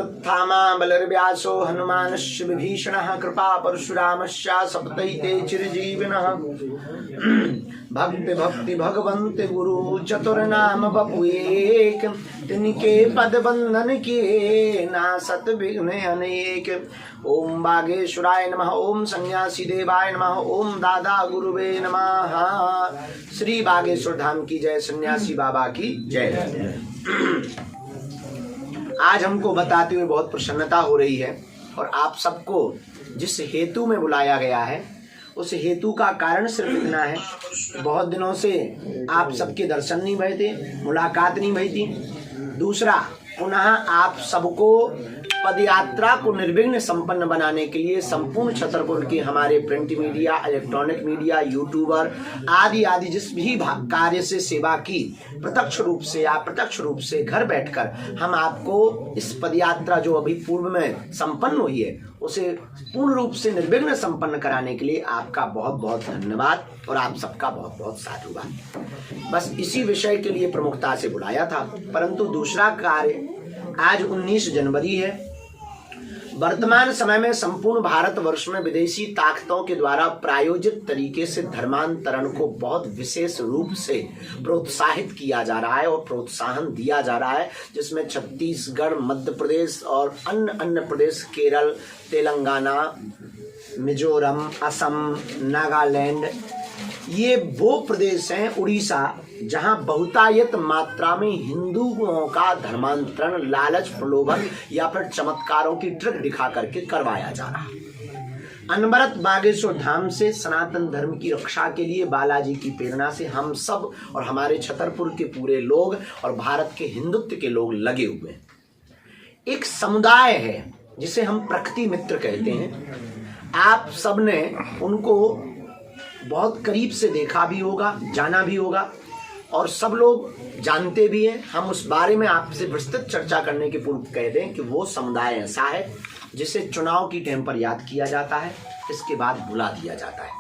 अश्वत्थामा बलर्व्यासो हनुमानस्य विभीषणः कृपा परशुरामस्य सप्तैते चिरजीविनः भक्ति भक्ति भगवंत गुरु चतुर्नाम बपुएक तिनके पद बंधन किए ना सत विघ्न अनेक। ओम बागेश्वराय नमः, ओम सन्यासी देवाय नमः, ओम दादा गुरुवे नमः। श्री बागेश्वर धाम की जय, सन्यासी बाबा की जय। आज हमको बताते हुए बहुत प्रसन्नता हो रही है और आप सबको जिस हेतु में बुलाया गया है उस हेतु का कारण सिर्फ इतना है, बहुत दिनों से आप सबके दर्शन नहीं भए थे, मुलाकात नहीं भई थी। दूसरा, पुनः आप सबको पदयात्रा को निर्विघ्न संपन्न बनाने के लिए संपूर्ण छतरपुर के हमारे print media, electronic media, YouTuber आदि आदि जिस भी कार्य से सेवा की, प्रत्यक्ष रूप से या अप्रत्यक्ष रूप से घर बैठकर हम आपको इस पदयात्रा जो अभी पूर्व में संपन्न हुई है उसे पूर्ण रूप से निर्विघ्न संपन्न कराने के लिए आपका बहुत बहुत धन्यवाद और आप सबका बहुत बहुत साधुवाद। बस इसी विषय के लिए प्रमुखता से बुलाया था। परंतु दूसरा कार्य, आज 19 जनवरी है। वर्तमान समय में संपूर्ण भारतवर्ष में विदेशी ताकतों के द्वारा प्रायोजित तरीके से धर्मांतरण को बहुत विशेष रूप से प्रोत्साहित किया जा रहा है और प्रोत्साहन दिया जा रहा है, जिसमें छत्तीसगढ़, मध्य प्रदेश और अन्य प्रदेश, केरल, तेलंगाना, मिजोरम, असम, नागालैंड, ये वो प्रदेश हैं, उड़ीसा, जहां बहुतायत मात्रा में हिंदुओं का धर्मांतरण लालच, प्रलोभन या फिर चमत्कारों की ट्रिक दिखा करके करवाया जा रहा है। अनवरत बागेश्वर धाम से सनातन धर्म की रक्षा के लिए बालाजी की प्रेरणा से हम सब और हमारे छतरपुर के पूरे लोग और भारत के हिंदुत्व के लोग लगे हुए हैं। एक समुदाय है जिसे हम प्रकृति मित्र कहते हैं। आप सबने उनको बहुत करीब से देखा भी होगा, जाना भी होगा और सब लोग जानते भी हैं। हम उस बारे में आपसे विस्तृत चर्चा करने के पूर्व कह दें कि वो समुदाय ऐसा है जिसे चुनाव की टाइम पर याद किया जाता है, इसके बाद भुला दिया जाता है।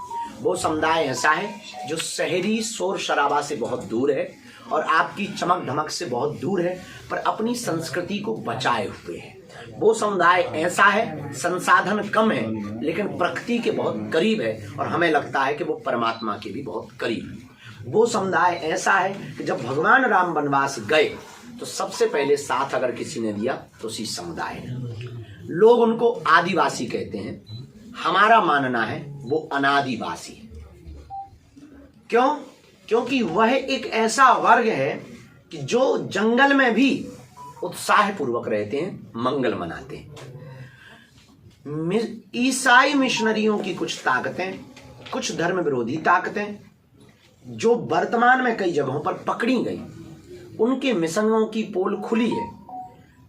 वो समुदाय ऐसा है जो शहरी शोर शराबा से बहुत दूर है और आपकी चमक धमक से बहुत दूर है, पर अपनी संस्कृति को बचाए हुए है। वो समुदाय ऐसा है, संसाधन कम है लेकिन प्रकृति के बहुत करीब है और हमें लगता है कि वो परमात्मा के भी बहुत करीब है। वो समुदाय ऐसा है कि जब भगवान राम वनवास गए तो सबसे पहले साथ अगर किसी ने दिया तो उसी समुदाय ने। लोग उनको आदिवासी कहते हैं, हमारा मानना है वो अनादिवासी है। क्यों? क्योंकि वह एक ऐसा वर्ग है कि जो जंगल में भी उत्साह पूर्वक रहते हैं, मंगल मनाते हैं। ईसाई मिशनरियों की कुछ ताकतें, कुछ धर्म विरोधी ताकतें जो वर्तमान में कई जगहों पर पकड़ी गई, उनके मिशनों की पोल खुली है।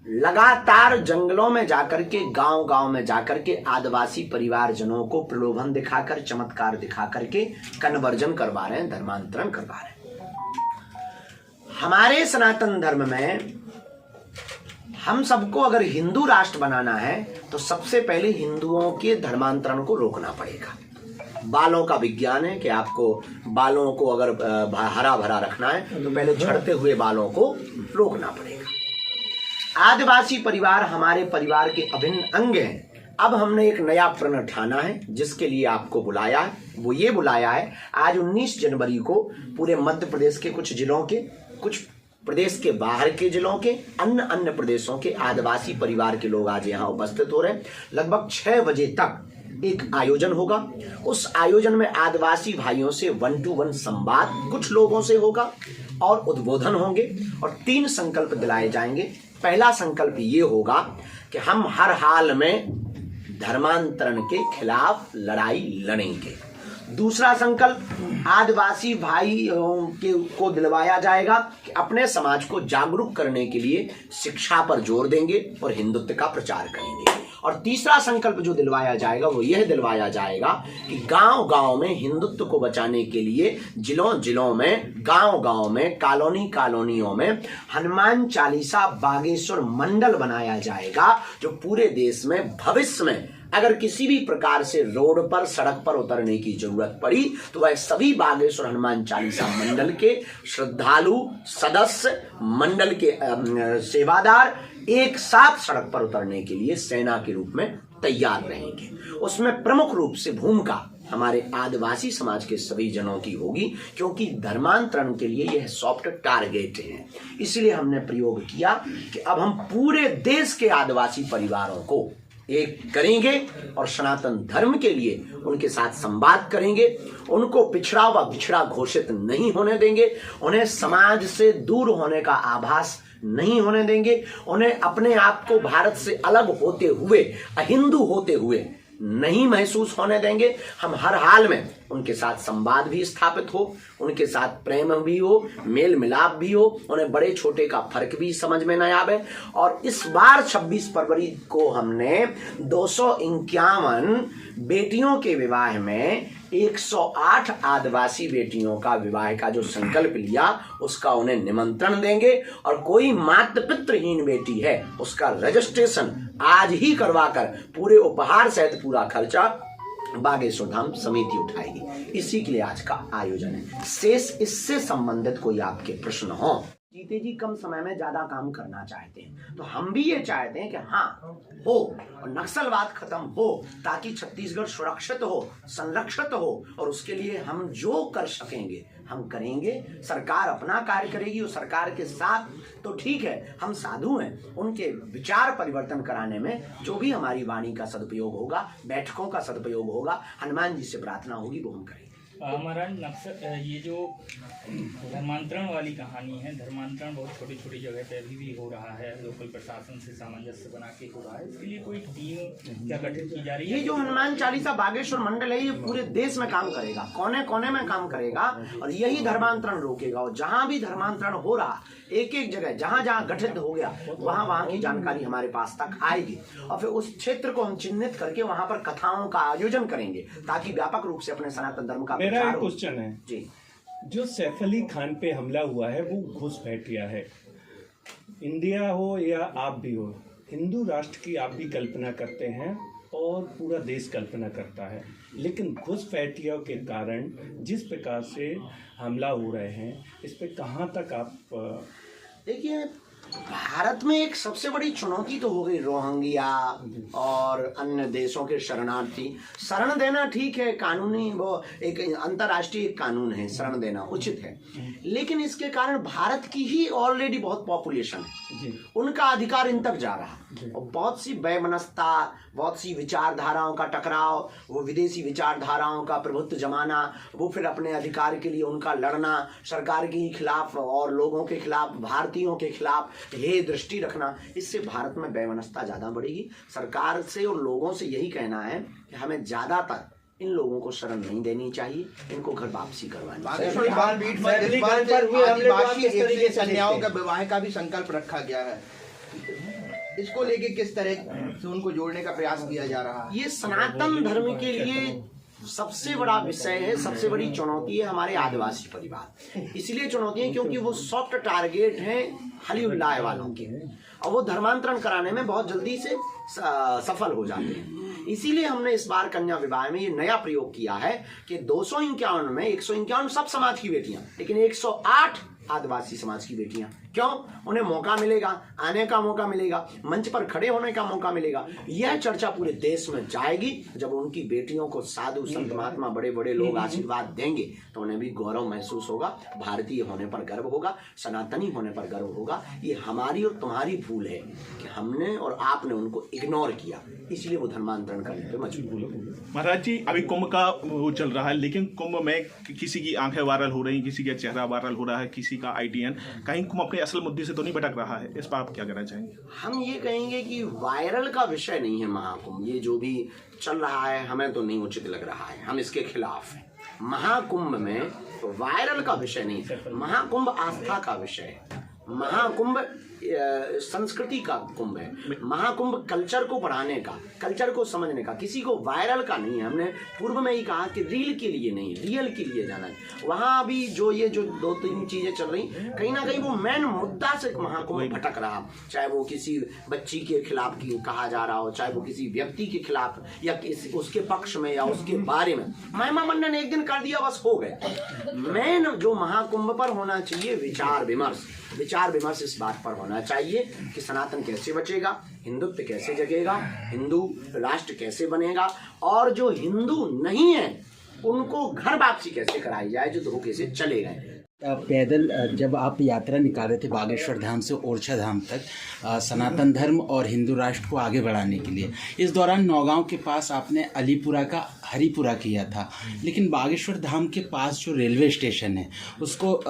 लगातार जंगलों में जाकर के, गांव-गांव में जाकर के आदिवासी परिवारजनों को प्रलोभन दिखाकर, चमत्कार दिखाकर के कन्वर्जन करवा रहे हैं, धर्मांतरण करवा रहे हैं। हमारे सनातन धर्म में हम सबको अगर हिंदू राष्ट्र बनाना है तो सबसे पहले हिंदुओं के धर्मांतरण को रोकना पड़ेगा। बालों का विज्ञान है कि आपको बालों को अगर हरा भरा रखना है तो पहले झड़ते हुए बालों को रोकना पड़ेगा। आदिवासी परिवार हमारे परिवार के अभिन्न अंग हैं। अब हमने एक नया प्रण ठाना है जिसके लिए आपको बुलाया है। वो ये बुलाया है, आज 19 जनवरी को पूरे मध्य प्रदेश के कुछ जिलों के, कुछ प्रदेश के बाहर के जिलों के, अन्य प्रदेशों के आदिवासी परिवार के लोग आज यहाँ उपस्थित हो रहे हैं। लगभग 6 बजे तक एक आयोजन होगा। उस आयोजन में आदिवासी भाइयों से 1-to-1 संवाद कुछ लोगों से होगा और उद्बोधन होंगे और 3 संकल्प दिलाए जाएंगे। पहला संकल्प ये होगा कि हम हर हाल में धर्मांतरण के खिलाफ लड़ाई लड़ेंगे। दूसरा संकल्प आदिवासी भाइयों को दिलवाया जाएगा कि अपने समाज को जागरूक करने के लिए शिक्षा पर जोर देंगे और हिंदुत्व का प्रचार करेंगे। और तीसरा संकल्प जो दिलवाया जाएगा वो यह दिलवाया जाएगा कि गांव-गांव में हिंदुत्व को बचाने के लिए, जिलों-जिलों में, गांव-गांव में, कॉलोनियों में हनुमान चालीसा बागेश्वर मंडल बनाया जाएगा, जो पूरे देश में भविष्य में अगर किसी भी प्रकार से रोड पर सड़क पर उतरने की जरूरत पड़ी तो वह सभी बागेश्वर हनुमान चालीसा मंडल के श्रद्धालु सदस्य, मंडल के सेवादार एक साथ सड़क पर उतरने के लिए सेना के रूप में तैयार रहेंगे। उसमें प्रमुख रूप से भूमिका हमारे आदिवासी समाज के सभी जनों की होगी, क्योंकि धर्मांतरण के लिए यह सॉफ्ट टारगेट है। इसलिए हमने प्रयोग किया कि अब हम पूरे देश के आदिवासी परिवारों को एक करेंगे और सनातन धर्म के लिए उनके साथ संवाद करेंगे। उनको पिछड़ा व बिछड़ा घोषित नहीं होने देंगे, उन्हें समाज से दूर होने का आभास नहीं होने देंगे, उन्हें अपने आप को भारत से अलग होते हुए, अहिंदू होते हुए नहीं महसूस होने देंगे। हम हर हाल में उनके साथ संवाद भी स्थापित हो, उनके साथ प्रेम भी हो, मेल मिलाप भी हो, उन्हें बड़े छोटे का फर्क भी समझ में न आवे। और इस बार 26 फरवरी को हमने 251 बेटियों के विवाह में 108 आदिवासी बेटियों का विवाह का जो संकल्प लिया, उसका उन्हें निमंत्रण देंगे। और कोई मातृ पितृहीन बेटी है उसका रजिस्ट्रेशन आज ही करवाकर पूरे उपहार सहित पूरा खर्चा बागेश्वर धाम समिति उठाएगी। इसी के लिए आज का आयोजन है। शेष इससे संबंधित कोई आपके प्रश्न हो। जीते जी कम समय में ज्यादा काम करना चाहते हैं, तो हम भी ये चाहते हैं कि हाँ हो और नक्सलवाद खत्म हो, ताकि छत्तीसगढ़ सुरक्षित हो, संरक्षित हो। और उसके लिए हम जो कर सकेंगे हम करेंगे। सरकार अपना कार्य करेगी और सरकार के साथ तो ठीक है, हम साधु हैं, उनके विचार परिवर्तन कराने में जो भी हमारी वाणी का सदुपयोग होगा, बैठकों का सदुपयोग होगा, हनुमान जी से प्रार्थना होगी, वो हम करेंगे। हमारा ये जो धर्मांतरण वाली कहानी है, धर्मांतरण बहुत छोटी छोटी जगह पे अभी भी हो रहा है, लोकल प्रशासन से सामंजस्य बना के हो रहा है। इसके लिए कोई टीम क्या गठित की जा रही है? ये जो हनुमान चालीसा बागेश्वर मंडल है, ये पूरे देश में काम करेगा, कोने कोने में काम करेगा और यही धर्मांतरण रोकेगा। और जहां भी धर्मांतरण हो रहा, एक एक जगह जहां जहां गठित हो गया, वहां वहां की जानकारी हमारे पास तक आएगी और फिर उस क्षेत्र को हम चिन्हित करके वहां पर कथाओं का आयोजन करेंगे, ताकि व्यापक रूप से अपने सनातन धर्म का मेरा एक क्वेश्चन है जी। जो सैफ अली खान पे हमला हुआ है वो घुसपैठिया है। इंडिया हो या आप भी हो, हिंदू राष्ट्र की आप भी कल्पना करते हैं और पूरा देश कल्पना करता है, लेकिन घुसपैठियों के कारण जिस प्रकार से हमला हो रहे हैं, इस पे कहाँ तक आप देखिए, भारत में एक सबसे बड़ी चुनौती तो हो गई रोहिंग्या और अन्य देशों के शरणार्थी। शरण देना ठीक है, कानूनी वो एक अंतर्राष्ट्रीय कानून है, शरण देना उचित है, लेकिन इसके कारण भारत की ही ऑलरेडी बहुत पॉपुलेशन है, उनका अधिकार इन तक जा रहा और बहुत सी वैमनस्यता, बहुत सी विचारधाराओं का टकराव, वो विदेशी विचारधाराओं का प्रभुत्व जमाना, वो फिर अपने अधिकार के लिए उनका लड़ना, सरकार के खिलाफ और लोगों के खिलाफ, भारतीयों के खिलाफ हे दृष्टि रखना, इससे भारत में वैमनस्यता ज्यादा बढ़ेगी। सरकार से और लोगों से यही कहना है कि हमें ज्यादातर इन लोगों को शरण नहीं देनी चाहिए, इनको घर वापसी करवानी चाहिए। कन्याओं का विवाह का भी संकल्प रखा गया है, इसको लेके किस तरह से उनको जोड़ने का प्रयास किया जा रहा है? ये सनातन धर्म के लिए सबसे बड़ा विषय है, सबसे बड़ी चुनौती है हमारे आदिवासी परिवार। इसलिए चुनौती है क्योंकि वो सॉफ्ट टारगेट हैं हलीउल्लाह वालों के, और वो धर्मांतरण कराने में बहुत जल्दी से सफल हो जाते हैं। इसीलिए हमने इस बार कन्या विवाह में ये नया प्रयोग किया है कि 251 में 151 सब समाज की बेटियां, लेकिन 108 आदिवासी समाज की बेटियां। क्यों? उन्हें मौका मिलेगा, आने का मौका मिलेगा, मंच पर खड़े होने का मौका मिलेगा। यह चर्चा पूरे देश में जाएगी। जब उनकी बेटियों को साधु संत महात्मा बड़े बड़े लोग आशीर्वाद देंगे तो उन्हें भी गौरव महसूस होगा, भारतीय होने पर गर्व होगा, सनातनी होने पर गर्व होगा। ये हमारी और तुम्हारी भूल है कि हमने और आपने उनको इग्नोर किया, इसलिए वो धर्मांतरण करने पर मजबूर हो। महाराज जी, अभी कुंभ का वो चल रहा है, लेकिन कुंभ में किसी की आंखें वायरल हो रही, किसी का चेहरा वायरल हो रहा है, किसी का आईटीएन, कहीं कुंभ अपने असल मुद्दे से तो नहीं भटक रहा है? इस पर आप क्या कहना चाहेंगे? हम ये कहेंगे कि वायरल का विषय नहीं है महाकुंभ। ये जो भी चल रहा है हमें तो नहीं उचित लग रहा है, हम इसके खिलाफ हैं। महाकुंभ में वायरल का विषय नहीं है, महाकुंभ आस्था का विषय है। महाकुंभ संस्कृति का कुंभ है। महाकुंभ कल्चर को बढ़ाने का, कल्चर को समझने का, किसी को वायरल का नहीं है। हमने पूर्व में ही कहा कि रील के लिए नहीं, रियल के लिए जाना है। वहाँ अभी जो ये जो 2-3 चीजें चल रही, कहीं ना कहीं वो मेन मुद्दा से महाकुंभ भटक रहा, चाहे वो किसी बच्ची के खिलाफ की कहा जा रहा हो, चाहे वो किसी व्यक्ति के खिलाफ या उसके पक्ष में या उसके बारे में। महिमा मंडन एक दिन कर दिया, बस हो गया। मेन जो महाकुंभ पर होना चाहिए विचार विमर्श इस बात पर होना चाहिए कि सनातन कैसे बचेगा, हिंदुत्व कैसे जगेगा, हिंदू राष्ट्र कैसे बनेगा, और जो हिंदू नहीं है उनको घर वापसी कैसे कराई जाए जो धोखे से चले गए। पैदल जब आप यात्रा निकाल रहे थे बागेश्वर धाम से ओरछा धाम तक सनातन धर्म और हिंदू राष्ट्र को आगे बढ़ाने के लिए, इस दौरान नौगांव के पास आपने अलीपुरा का हरिपुरा किया था, लेकिन बागेश्वर धाम के पास जो रेलवे स्टेशन है उसको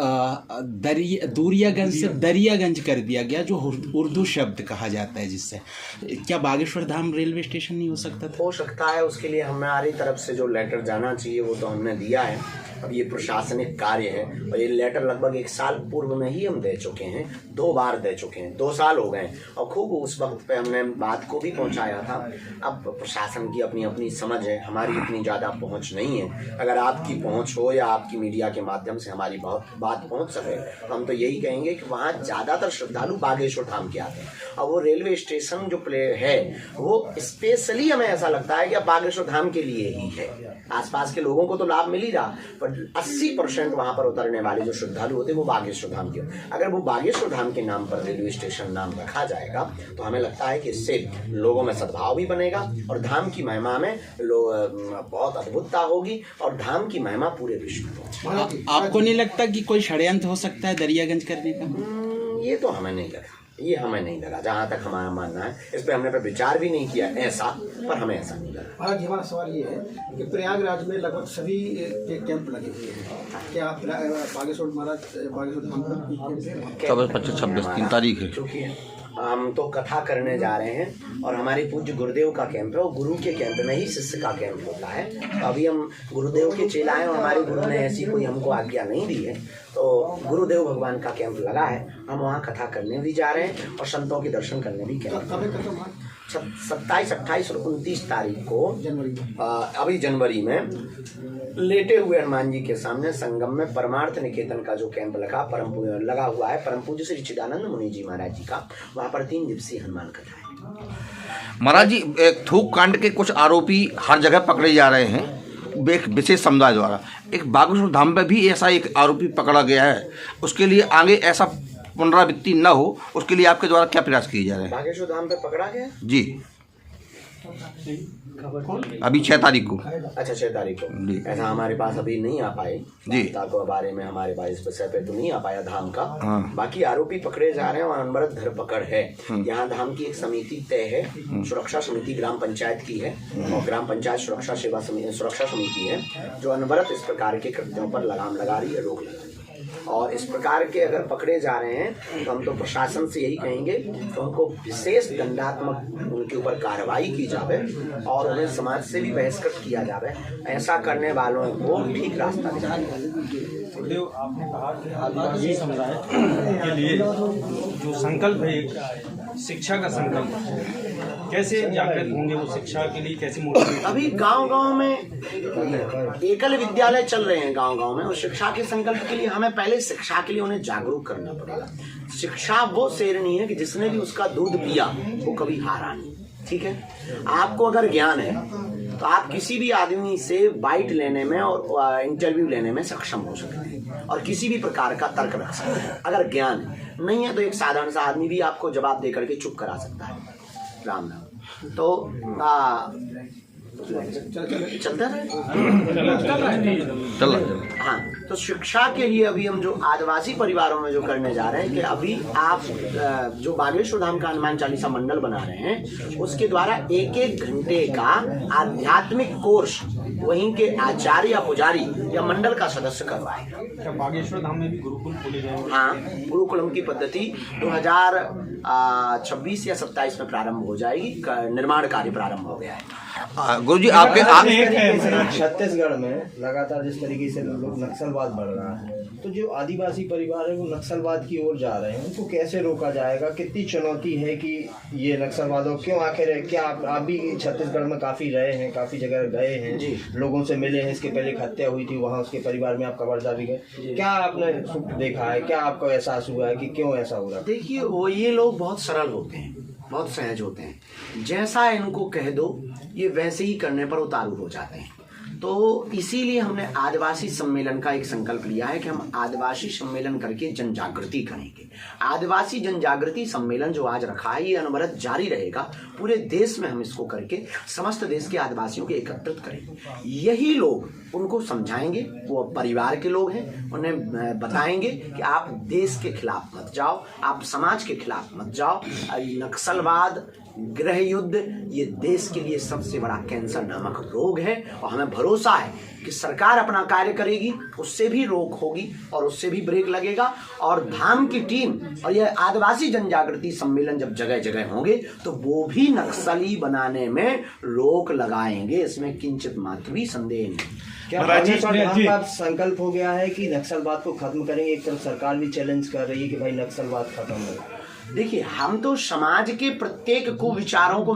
दूरियागंज से दरियागंज कर दिया गया, जो उर्दू शब्द कहा जाता है, जिससे क्या बागेश्वर धाम रेलवे स्टेशन नहीं हो सकता था? हो सकता है, उसके लिए हमारी तरफ से जो लेटर जाना चाहिए वो तो हमने दिया है। अब ये प्रशासनिक कार्य है और ये लेटर लगभग 1 साल पूर्व में ही हम दे चुके हैं, 2 बार दे चुके हैं, 2 साल हो गए और खूब उस वक्त पे हमने बात को भी पहुंचाया था। अब प्रशासन की अपनी अपनी समझ है, हमारी इतनी ज़्यादा पहुंच नहीं है। अगर आपकी पहुंच हो या आपकी मीडिया के माध्यम से हमारी बहुत बात पहुंच सके तो हम तो यही कहेंगे कि वहाँ ज़्यादातर श्रद्धालु बागेश्वर धाम के आते हैं और वो रेलवे स्टेशन जो प्ले है वो स्पेशली हमें ऐसा लगता है कि अब बागेश्वर धाम के लिए ही है। आसपास के लोगों को तो लाभ मिल ही रहा, पर 80% वहाँ पर उतरने वाले जो श्रद्धालु होते हैं वो बागेश्वर धाम के। अगर वो बागेश्वर धाम के नाम पर रेलवे स्टेशन नाम रखा जाएगा तो हमें लगता है कि इससे लोगों में सद्भाव भी बनेगा और धाम की महिमा में बहुत अद्भुतता होगी और धाम की महिमा पूरे विश्व में। आपको नहीं लगता कि कोई षड्यंत्र हो सकता है दरियागंज करने का? ये तो हमें नहीं लगा, ये हमें नहीं लगा। जहाँ तक हमारा मानना है, इस पर हमने विचार भी नहीं किया ऐसा, पर हमें ऐसा नहीं लगा। महाराज हमारा सवाल ये है कि प्रयागराज में लगभग सभी के कैंप लगे हुए हैं, क्या बागेश्वर धाम पर 25-26 3 तारीख है? क्योंकि हम तो कथा करने जा रहे हैं और हमारे पूज्य गुरुदेव का कैंप है और गुरु के कैंप में ही शिष्य का कैंप होता है। तो अभी हम गुरुदेव के चेलाएं और हमारे गुरु ने ऐसी कोई हमको आज्ञा नहीं दी है, तो गुरुदेव भगवान का कैंप लगा है, हम वहाँ कथा करने भी जा रहे हैं और संतों के दर्शन करने भी कैंप 27, 28 और 29 तारीख को अभी जनवरी में लेटे हुए हनुमान जी के सामने संगम में परमार्थ निकेतन का जो कैंप लगा हुआ है परम पूज्य श्री चिदानंद मुनि जी महाराज जी का, वहाँ पर 3 दिवसीय हनुमान कथा है। महाराज जी, थूक कांड के कुछ आरोपी हर जगह पकड़े जा रहे हैं एक विशेष समुदाय द्वारा, एक बागेश्वर धाम पे भी ऐसा एक आरोपी पकड़ा गया है, उसके लिए आगे ऐसा पुनरावृत्ति न हो उसके लिए आपके द्वारा क्या प्रयास किए जा रहे हैं? बागेश्वर धाम पे पकड़ा गया जी, अभी 6 तारीख को। अच्छा 6 तारीख को ऐसा हमारे पास अभी नहीं आ पाए जी, के बारे में हमारे पास इस विषय पे तो नहीं आ पाया धाम का। हाँ। बाकी आरोपी पकड़े जा रहे हैं और अनवरत धरपकड़ है। यहाँ धाम की एक समिति तय है, सुरक्षा समिति ग्राम पंचायत की है और ग्राम पंचायत सुरक्षा समिति है जो अनवरत इस प्रकार के कृत्यों पर लगाम लगा रही है, रोक लगा रही है। और इस प्रकार के अगर पकड़े जा रहे हैं तो हम तो प्रशासन से यही कहेंगे कि उनको विशेष दंडात्मक उनके ऊपर कार्रवाई की जावे और उन्हें समाज से भी बहिष्कृत किया जावे। ऐसा करने वालों को ठीक रास्ता दिखाया जाए। गुरुदेव, आपने कहा कि आदिवासी समुदाय के लिए जो संकल्प है, एक शिक्षा का संकल्प, कैसे जागृत होंगे वो शिक्षा के लिए, कैसे मोटिवेट? अभी गांव-गांव में एकल विद्यालय चल रहे हैं गांव-गांव में, और शिक्षा के संकल्प के लिए हमें पहले शिक्षा के लिए उन्हें जागरूक करना पड़ेगा। शिक्षा वो शेरनी है कि जिसने भी उसका दूध पिया वो कभी हारा नहीं। ठीक है, आपको अगर ज्ञान है तो आप किसी भी आदमी से बाइट लेने में और इंटरव्यू लेने में सक्षम हो सकते हैं और किसी भी प्रकार का तर्क रख सकते हैं। अगर ज्ञान नहीं है तो एक साधारण सा आदमी भी आपको जवाब दे करके चुप करा सकता है। राम नाम तो चलता है। हाँ, तो शिक्षा के लिए अभी हम जो आदिवासी परिवारों में जो करने जा रहे हैं कि अभी आप जो बागेश्वर धाम का हनुमान चालीसा मंडल बना रहे हैं उसके द्वारा 1-1 घंटे का आध्यात्मिक कोर्स वहीं के आचार्य या पुजारी या मंडल का सदस्य करवाएगा। क्या बागेश्वर धाम में भी गुरुकुल खोले जाएंगे? हाँ, गुरुकुलम की पद्धति 2026 या 27 में प्रारंभ हो जाएगी, निर्माण कार्य प्रारंभ हो गया है। गुरु जी आपके छत्तीसगढ़ में लगातार जिस तरीके से लोग नक्सलवाद बढ़ रहा है, तो जो आदिवासी परिवार है वो नक्सलवाद की ओर जा रहे हैं, उनको कैसे रोका जाएगा? कितनी चुनौती है कि ये नक्सलवाद, और क्यों आखिर है? क्या आप भी छत्तीसगढ़ में काफ़ी रहे हैं, काफ़ी जगह गए हैं, लोगों से मिले हैं, इसके पहले एक हत्या हुई थी वहाँ, उसके परिवार में आप कवर्धा भी गए, क्या आपने देखा है, क्या आपको एहसास हुआ है कि क्यों ऐसा हो रहा है? देखिए, वो ये लोग बहुत सरल होते हैं, बहुत सहज होते हैं, जैसा इनको कह दो ये वैसे ही करने पर उतारू हो जाते हैं। तो इसीलिए हमने आदिवासी सम्मेलन का एक संकल्प लिया है कि हम आदिवासी सम्मेलन करके जन जागृति करेंगे। आदिवासी जन जागृति सम्मेलन जो आज रखा है ये अनवरत जारी रहेगा, पूरे देश में हम इसको करके समस्त देश के आदिवासियों को एकत्रित करेंगे। यही लोग उनको समझाएंगे, वो परिवार के लोग हैं, उन्हें बताएंगे कि आप देश के खिलाफ मत जाओ, आप समाज के खिलाफ मत जाओ। नक्सलवाद, गृह युद्ध ये देश के लिए सबसे बड़ा कैंसर नामक रोग है, और हमें भरोसा है कि सरकार अपना कार्य करेगी, उससे भी रोक होगी और उससे भी ब्रेक लगेगा। और धाम की टीम और यह आदिवासी जन जागृति सम्मेलन जब जगह जगह होंगे तो वो भी नक्सली बनाने में रोक लगाएंगे, इसमें किंचित मात्र भी संदेह नहीं। क्या बागेश्वर धाम का संकल्प हो गया है कि नक्सलवाद को खत्म करेंगे? एक तरफ सरकार भी चैलेंज कर रही है कि भाई नक्सलवाद खत्म हो। देखिए, हम तो समाज के प्रत्येक कुविचारों को